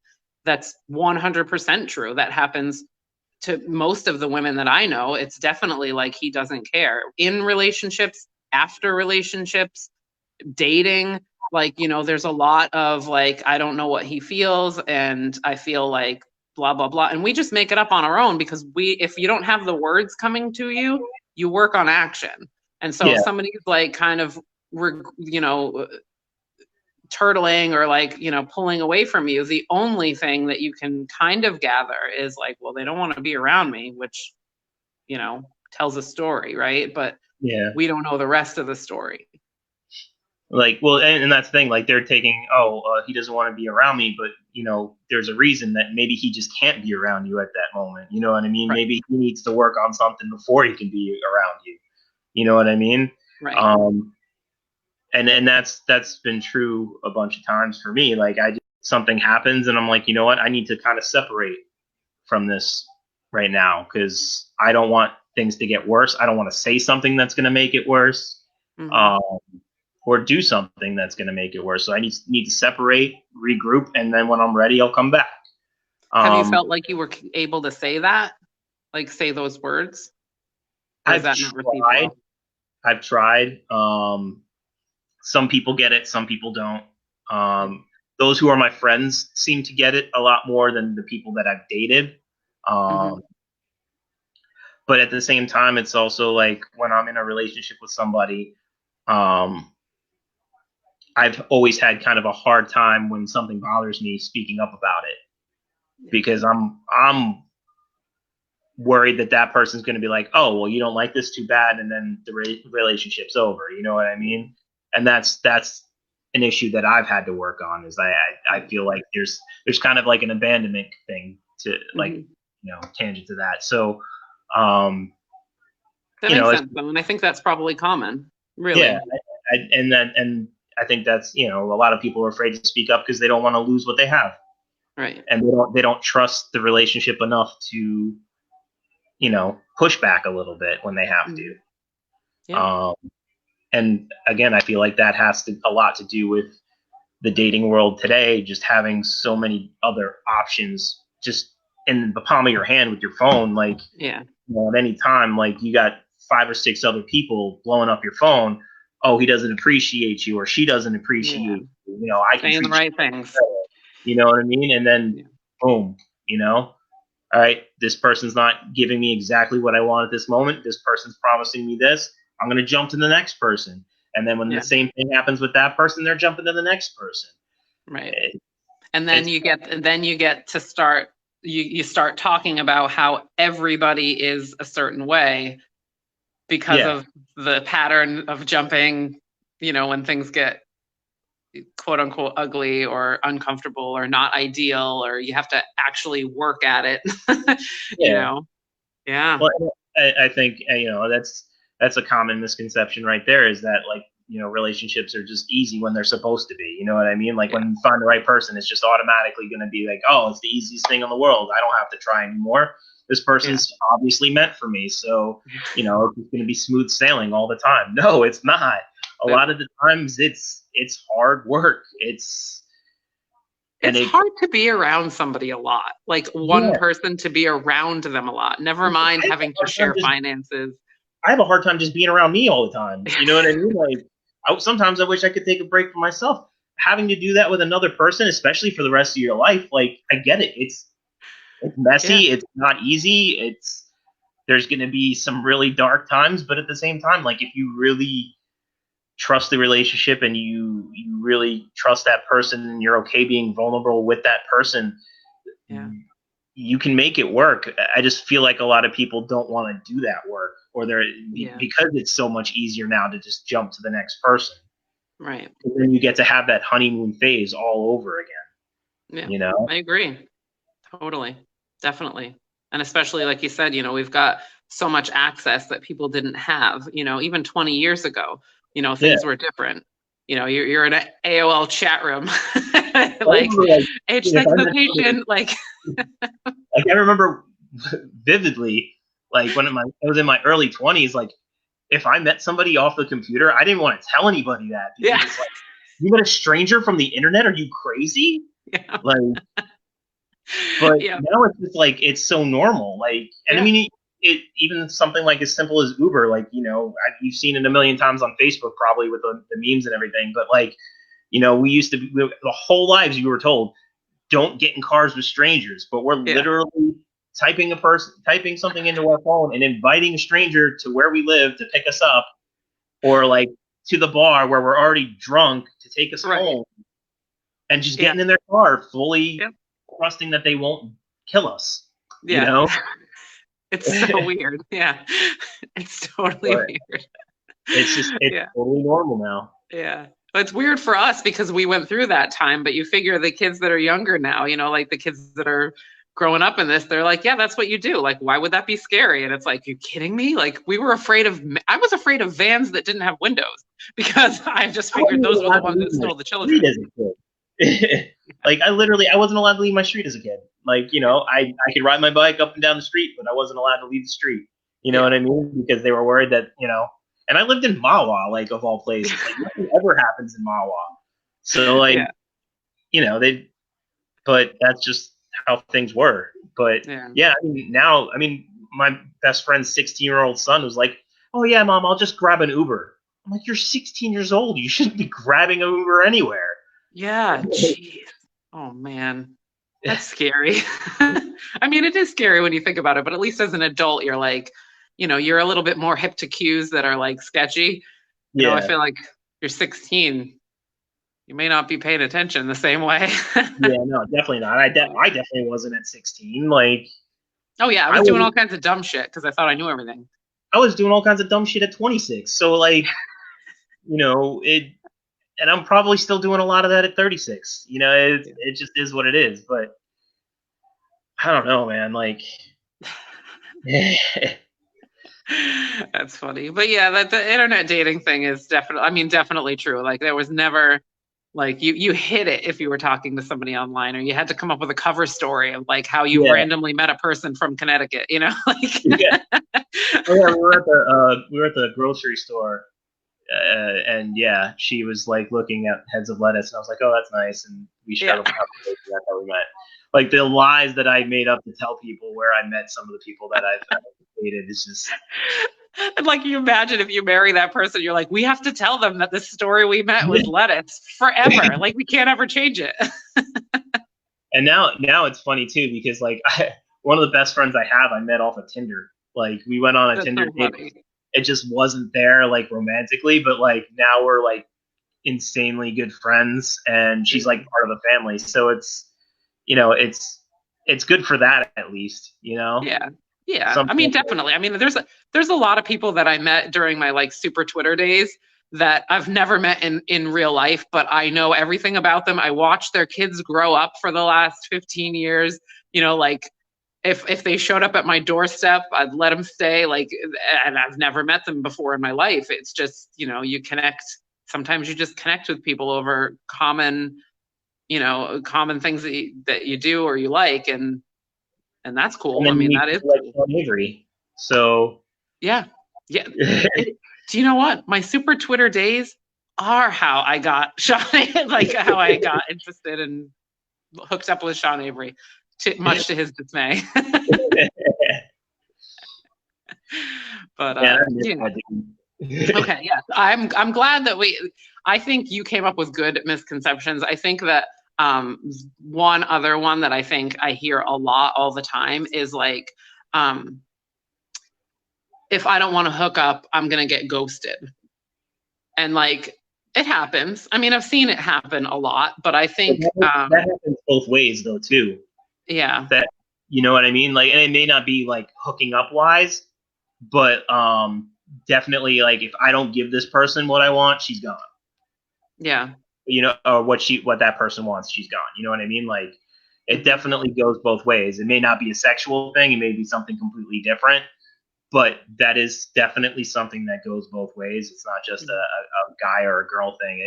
that's 100% true. That happens to most of the women that I know. It's definitely like he doesn't care in relationships, after relationships, dating. Like, you know, there's a lot of like, I don't know what he feels, and I feel like blah, blah, blah. And we just make it up on our own, because if you don't have the words coming to you, you work on action. And so if yeah. somebody's like kind of, you know, turtling or like, you know, pulling away from you, the only thing that you can kind of gather is like, well, they don't want to be around me, which, you know, tells a story, right? But Yeah. we don't know the rest of the story. Like, well, and that's the thing. Like, they're taking, he doesn't want to be around me, but you know, there's a reason that maybe he just can't be around you at that moment. You know what I mean? Right. Maybe he needs to work on something before he can be around you. You know what I mean? Right. Um, and that's been true a bunch of times for me. Like, something happens, and I'm like, you know what? I need to kind of separate from this right now because I don't want things to get worse. I don't want to say something that's going to make it worse. Mm-hmm. Um, or do something that's going to make it worse. So I need to separate, regroup, and then when I'm ready, I'll come back. Have you Um, felt like you were able to say that, like say those words, or is I've that not received tried. well? I've tried. Some people get it, some people don't. Yeah. Those who are my friends seem to get it a lot more than the people that I've dated. Mm-hmm. Um, but at the same time, it's also like when I'm in a relationship with somebody, um, I've always had kind of a hard time when something bothers me speaking up about it Yeah. because I'm worried that that person's going to be like, oh, well, you don't like this, too bad, and then the relationship's over. You know what I mean? And that's an issue that I've had to work on. Is I Yeah. feel like there's kind of like an abandonment thing to like, Mm-hmm. tangent to that. So, um, That you makes know, it's, sense though, and I think that's probably common, yeah, really. and I think that's, a lot of people are afraid to speak up because they don't want to lose what they have, Right. and they don't trust the relationship enough to push back a little bit when they have Mm-hmm. to. Yeah. Um, and again, I feel like that has a lot to do with the dating world today, just having so many other options just in the palm of your hand with your phone. Like, Yeah. at any time, like you got five or six other people blowing up your phone. Oh, he doesn't appreciate you or she doesn't Yeah. appreciate you. I can Saying the treat you right things. better. You know what I mean? And then Yeah. boom, all right, this person's not giving me exactly what I want at this moment. This person's promising me this. I'm going to jump to the next person. And then when the Yeah. same thing happens with that person, they're jumping to the next person. Right. It, And it's then you get to start, you start talking about how everybody is a certain way because yeah, of the pattern of jumping, you know, when things get quote unquote ugly or uncomfortable or not ideal, or you have to actually work at it. You yeah. know. Yeah. Well, I think that's a common misconception right there. Is that like relationships are just easy when they're supposed to be. You know what I mean? Like Yeah. when you find the right person, it's just automatically going to be like, oh, it's the easiest thing in the world. I don't have to try anymore. This Yeah. person's obviously meant for me, so it's going to be smooth sailing all the time. No, it's not. A lot of the times, it's hard work. And It's it hard to be around somebody a lot, like one yeah. person to be around them a lot, never mind I have a having to hard time share just finances. I have a hard time just being around me all the time. You know what I mean? Like, sometimes I wish I could take a break for myself. Having to do that with another person, especially for the rest of your life, like I get it. It's Yeah. messy. It's not easy. There's going to be some really dark times, but at the same time, like if you really trust the relationship and you really trust that person and you're okay being vulnerable with that person, Yeah. you can make it work. I just feel like a lot of people don't want to do that work, or Yeah. because it's so much easier now to just jump to the next person. Right. And then you get to have that honeymoon phase all over again. Yeah. You know? I agree. Totally. Definitely. And especially like you said, we've got so much access that people didn't have, even 20 years ago, Yeah. things were different. You're in an AOL chat room, like Like, age, if sex, I met somebody, location, like like I remember vividly, like when I was in my early 20s, like if I met somebody off the computer, I didn't want to tell anybody that because yeah, it's like, you met a stranger from the internet? Are you crazy? yeah, Like, but yeah, now it's just like it's so normal. Like, and I yeah, mean, it even something like as simple as Uber. Like, you've seen it a million times on Facebook, probably with the memes and everything. But like, we used to the whole lives you were told don't get in cars with strangers, but we're yeah, literally typing something into our phone and inviting a stranger to where we live to pick us up, or like to the bar where we're already drunk to take us right, home, and just yeah, getting in their car fully yeah, trusting that they won't kill us. You yeah. know, It's so weird. Yeah, it's totally but weird. it's Yeah. totally normal now. Yeah. It's weird for us because we went through that time, but you figure the kids that are younger now, like the kids that are growing up in this, they're like, yeah, that's what you do. Like, why would that be scary? And it's like, you kidding me? Like, I was afraid of vans that didn't have windows because I just I wasn't figured even those were allowed the to ones leave that my stole the street children. as a kid. Like I wasn't allowed to leave my street as a kid. Like, I could ride my bike up and down the street, but I wasn't allowed to leave the street. You know Yeah. what I mean? Because they were worried that, and I lived in Mawa, like of all places. Like nothing ever happens in Mawa. So like, Yeah. but that's just how things were. But Yeah. yeah, I mean, my best friend's 16-year-old son was like, "Oh yeah, mom, I'll just grab an Uber." I'm like, "You're 16 years old. You shouldn't be grabbing an Uber anywhere." Yeah. Jeez. Oh man. That's scary. I mean, it is scary when you think about it, but at least as an adult, you're like, you're a little bit more hip to cues that are like sketchy. I Yeah, feel like you're 16, you may not be paying attention the same way. yeah, no, definitely not. I definitely wasn't at 16. Like Oh yeah, I I was doing was all kinds of dumb shit because I thought I knew everything. I was doing all kinds of dumb shit at 26. So like, it, and I'm probably still doing a lot of that at 36. Yeah. It just is what it is. But I don't know, man. Like, That's funny. But yeah, that the internet dating thing is definitely true. Like there was never like you hit it if you were talking to somebody online, or you had to come up with a cover story of like how you yeah, randomly met a person from Connecticut, like yeah. Oh yeah, we were at the grocery store, and yeah, she was like looking at heads of lettuce, and I was like, "Oh, that's nice," and we yeah. struck up a conversation. That's how we met. Like the lies that I made up to tell people where I met some of the people that I've dated is just And like you imagine if you marry that person, you're like, we have to tell them that the story we met was lettuce forever. Like we can't ever change it. And now it's funny too because like one of the best friends I have I met off of Tinder. Like we went on a That's Tinder so date. funny. It just wasn't there like romantically, but like now we're like insanely good friends, and she's like part of the family. So it's good for that at least. Yeah. Yeah. Some I mean, definitely. I mean, there's a lot of people that I met during my like super Twitter days that I've never met in real life, but I know everything about them. I watched their kids grow up for the last 15 years. Like if they showed up at my doorstep, I'd let them stay. Like, and I've never met them before in my life. It's just, you connect. Sometimes you just connect with people over common things that you do or you like, and that's and cool. I then you mean, meet that is people like cool. Sean Avery. So Yeah. Yeah. Do you know what? My super Twitter days are how I got Sean, like how I got interested and hooked up with Sean Avery, much to his dismay. But yeah, I miss that dude. okay, yeah, I'm glad that I think you came up with good misconceptions. I think that one other one that I think I hear a lot all the time is like, if I don't want to hook up, I'm gonna get ghosted. And like, it happens. I mean, I've seen it happen a lot, but I But think, that happens both ways though too. yeah, That, you know what I mean? Like, and it may not be like hooking up wise, but definitely like if I don't give this person what I want, she's gone. yeah, You know, or what that person wants, she's gone. You know what I mean? Like, it definitely goes both ways. It may not be a sexual thing, it may be something completely different, but that is definitely something that goes both ways. It's not just a guy or a girl thing.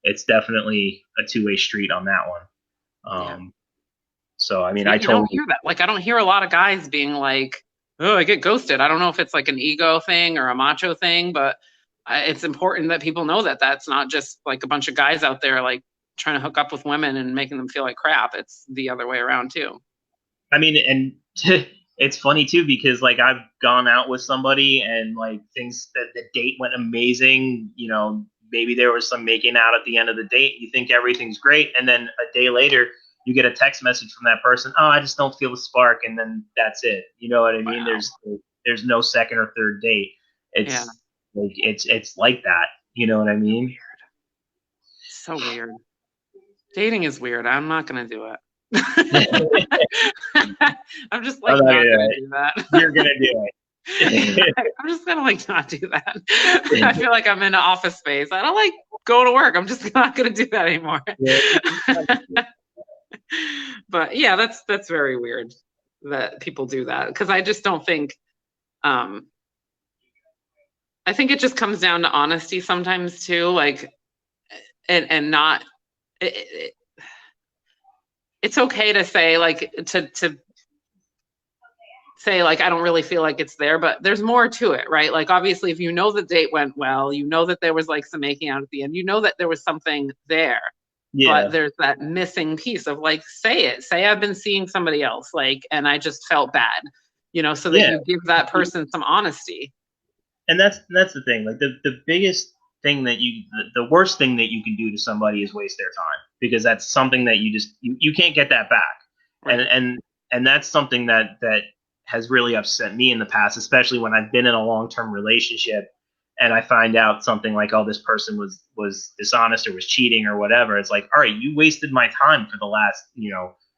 It's definitely a two-way street on that one. yeah. So I mean, See, I you don't totally. hear that. Like, I don't hear a lot of guys being like, "Oh, I get ghosted." I don't know if it's like an ego thing or a macho thing, but it's important that people know that that's not just like a bunch of guys out there like trying to hook up with women and making them feel like crap. It's the other way around too. I mean, and it's funny too because like I've gone out with somebody and like things that the date went amazing. You know, maybe there was some making out at the end of the date. You think everything's great, and then a day later you get a text message from that person. Oh, I just don't feel the spark, and then that's it. You know what I mean? Wow. There's no second or third date. Yeah. It's like that. You know what I mean? So weird. Dating is weird. I'm not gonna do it. I'm just like I'm not not gonna. gonna do that. You're gonna do it. I'm just gonna like not do that. I feel like I'm in an office space. I don't like going to work. I'm just not gonna do that anymore. Yeah. But yeah, that's very weird that people do that because I just don't think. Um, I think it just comes down to honesty sometimes too, like, and not. It's okay to say like to say like I don't really feel like it's there, but there's more to it, right? Like obviously if you know the date went well, you know that there was like some making out at the end, you know that there was something there. But Yeah. there's that missing piece of like say it. Say I've been seeing somebody else like and I just felt bad. So that Yeah. you give that person some honesty. And that's the thing. Like the biggest thing that the worst thing that you can do to somebody is waste their time because that's something that you can't get that back. And Right. and that's something that has really upset me in the past, especially when I've been in a long-term relationship and I find out something like, oh, this person was dishonest or was cheating or whatever. It's like, all right, you wasted my time for the last,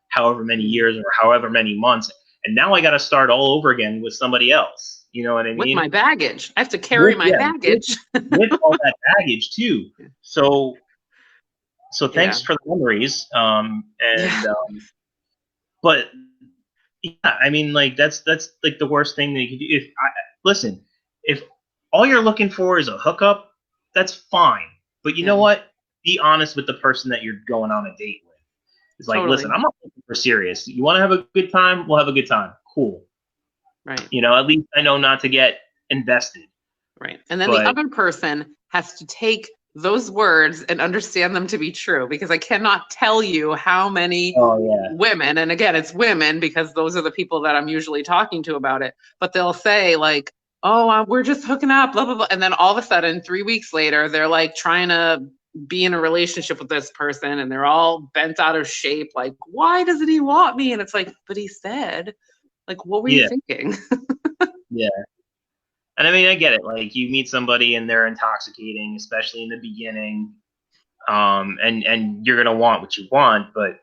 however many years or however many months, and now I got to start all over again with somebody else. You know what I With mean? my baggage. I have to carry with my yeah with, baggage. with all that baggage too. So Yeah. thanks for the memories. Yeah. But yeah, I mean, like that's like the worst thing that you can do. Listen, if all you're looking for is a hookup, that's fine. But you know Yeah. what? Be honest with the person that you're going on a date with. It's like, listen, Totally. I'm not looking for serious. You want to have a good time? We'll have a good time. Cool. Right. At least I know not to get invested. Right. And then the But other person has to take those words and understand them to be true because I cannot tell you how many oh yeah, women, and again, it's women because those are the people that I'm usually talking to about it, but they'll say, like, oh, we're just hooking up, blah, blah, blah. And then all of a sudden, 3 weeks later, they're like trying to be in a relationship with this person and they're all bent out of shape. Like, why doesn't he want me? And it's like, but he said, like, what were you yeah, thinking? yeah. And I mean, I get it. Like you meet somebody and they're intoxicating, especially in the beginning, and you're gonna want what you want. But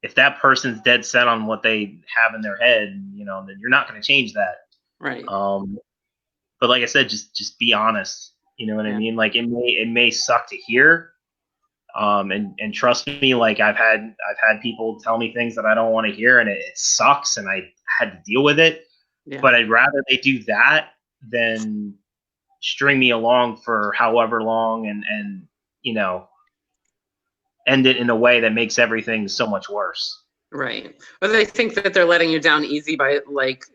if that person's dead set on what they have in their head, then you're not gonna change that. Right. Um, but like I said, just be honest. You know what I Yeah. mean? Like it may suck to hear. And trust me, like I've had people tell me things that I don't want to hear, and it sucks, and I had to deal with it. Yeah. But I'd rather they do that than string me along for however long and you know end it in a way that makes everything so much worse. Right. But they think that they're letting you down easy by like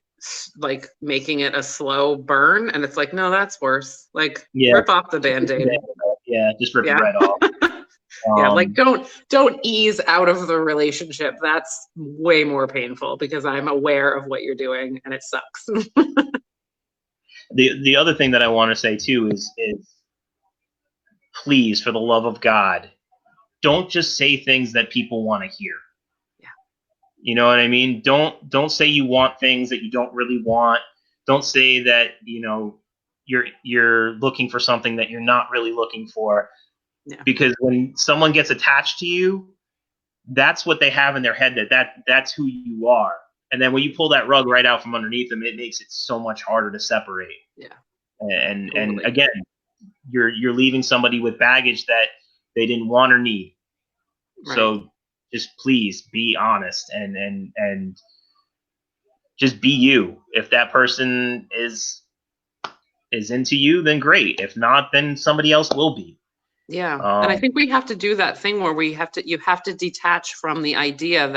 making it a slow burn and it's like no, that's worse. Like Yeah, rip off the band-aid. yeah, just rip it Yeah. right off. Yeah, like Um, don't ease out of the relationship. That's way more painful because I'm aware of what you're doing and it sucks. the other thing that I want to say too is please, for the love of God, don't just say things that people want to hear. Yeah. You know what I mean? Don't say you want things that you don't really want. Don't say that you're looking for something that you're not really looking for. Yeah. Because when someone gets attached to you, that's what they have in their head, that's who you are. And then when you pull that rug right out from underneath them, it makes it so much harder to separate. Yeah. And Totally. again, you're leaving somebody with baggage that they didn't want or need. Right. So just please be honest and just be you. If that person is into you, then great. If not, then somebody else will be. Yeah. And I think we have to do that thing where you have to detach from the idea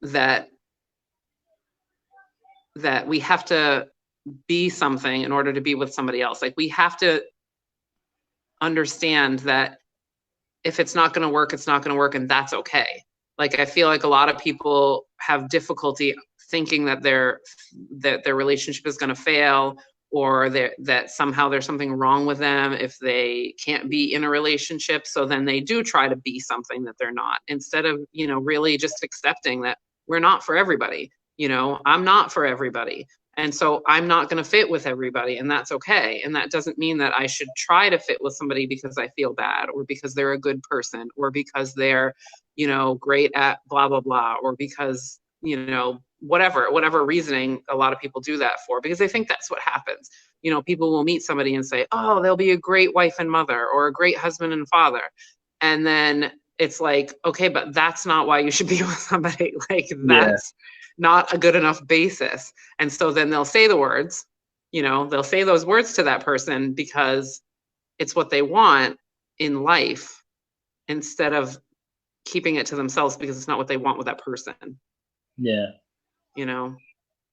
that we have to be something in order to be with somebody else. Like, we have to understand that if it's not going to work, it's not going to work, and that's okay. Like, I feel like a lot of people have difficulty thinking that their relationship is going to fail, or that somehow there's something wrong with them if they can't be in a relationship. So then they do try to be something that they're not, instead of, really just accepting that we're not for everybody. I'm not for everybody. And so I'm not going to fit with everybody, and that's okay. And that doesn't mean that I should try to fit with somebody because I feel bad, or because they're a good person, or because they're, great at blah, blah, blah, or because, whatever reasoning a lot of people do that for, because they think that's what happens. People will meet somebody and say, oh, they'll be a great wife and mother, or a great husband and father. And then it's like, okay, but that's not why you should be with somebody. Like, that's not a good enough basis. And so then they'll say the words, they'll say those words to that person because it's what they want in life, instead of keeping it to themselves because it's not what they want with that person. Yeah. It's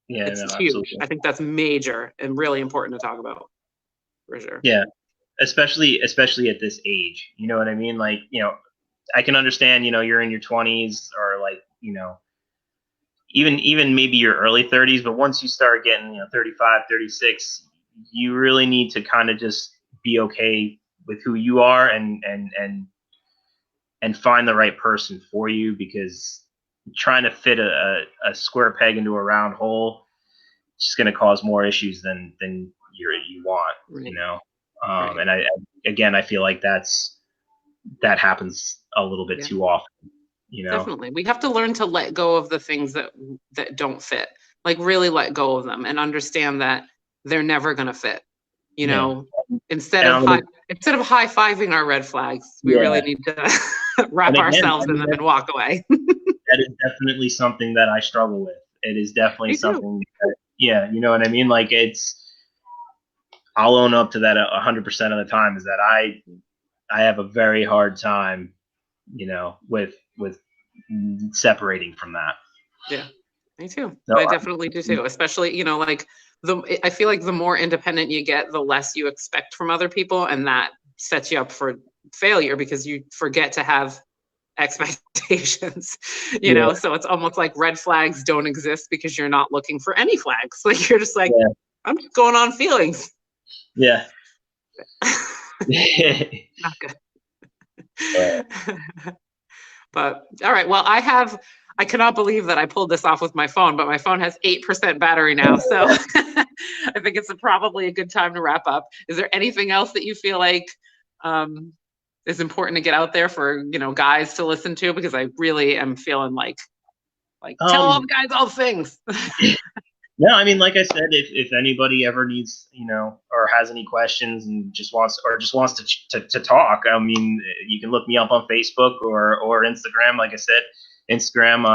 huge. Absolutely. I think that's major and really important to talk about, for sure. Yeah. Especially at this age, you know what I mean? Like, I can understand, you're in your 20s, or like, even maybe your early 30s, but once you start getting 35, 36, you really need to kind of just be okay with who you are and find the right person for you, because trying to fit a square peg into a round hole is just going to cause more issues than you want. Right. Right. And I feel like that happens a little bit too often. Definitely. We have to learn to let go of the things that don't fit. Like, really let go of them and understand that they're never going to fit. Instead of high-fiving our red flags, we really need to wrap ourselves in them and walk away. That is definitely something that I struggle with. It is definitely something that, you know what I mean? Like, I'll own up to that 100% of the time, is that I have a very hard time, with separating from that. Yeah, me too. No, I definitely do too. Especially, like, I feel like the more independent you get, the less you expect from other people, and that sets you up for failure because you forget to have expectations. So it's almost like red flags don't exist because you're not looking for any flags. Like, you're just like, I'm just going on feelings. Yeah. Not good. But all right, well, I cannot believe that I pulled this off with my phone, but my phone has 8% battery now. So I think it's probably a good time to wrap up. Is there anything else that you feel like is important to get out there for, guys to listen to? Because I really am feeling like tell all the guys all the things. No, I mean, like I said, if anybody ever needs, or has any questions and just wants to talk, I mean, you can look me up on Facebook or Instagram. Like I said, Instagram,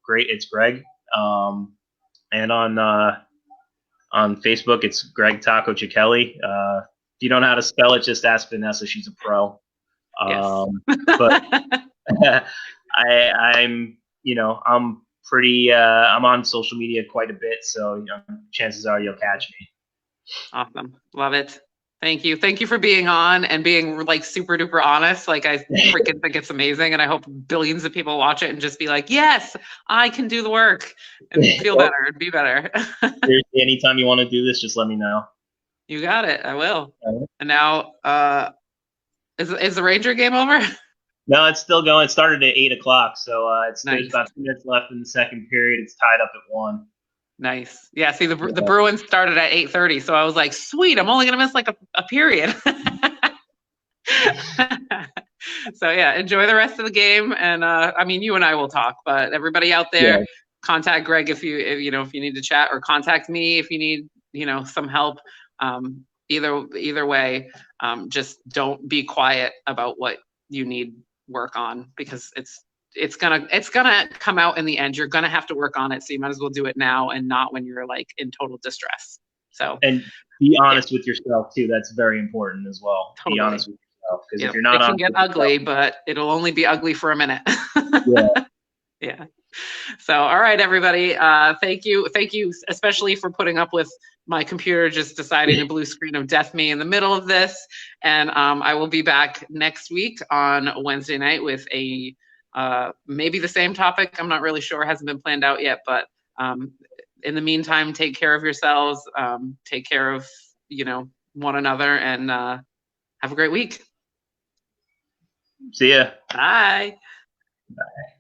great, it's Greg. And on Facebook, it's Greg Taco Cichelli. If you don't know how to spell it, just ask Vanessa. She's a pro. But I'm pretty I'm on social media quite a bit, so chances are you'll catch me. Awesome. Love it. Thank you for being on and being like super duper honest. Like, I freaking think it's amazing, and I hope billions of people watch it and just be like, yes, I can do the work and feel better and be better. Seriously, anytime you want to do this, just let me know. You got it. I will. And now is the Ranger game over? No, it's still going. It started at 8:00, so Nice. there's about 2 minutes left in the second period. It's tied up at 1. Nice. Yeah. See, the Bruins started at 8:30, so I was like, sweet. I'm only gonna miss like a period. So yeah, enjoy the rest of the game, and I mean, you and I will talk, but everybody out there, contact Greg if you know if you need to chat, or contact me if you need some help. Either way, just don't be quiet about what you need work on, because it's gonna come out in the end. You're gonna have to work on it, so you might as well do it now and not when you're like in total distress. So, and be honest with yourself too. That's very important as well. Totally. Be honest with yourself, because if you're not, it can get ugly, but it'll only be ugly for a minute. Yeah. Yeah. So, all right, everybody. Thank you, especially for putting up with my computer just deciding to blue screen of death me in the middle of this. And I will be back next week on Wednesday night with a maybe the same topic. I'm not really sure. It hasn't been planned out yet. But in the meantime, take care of yourselves. Take care of one another, and have a great week. See ya. Bye. Bye.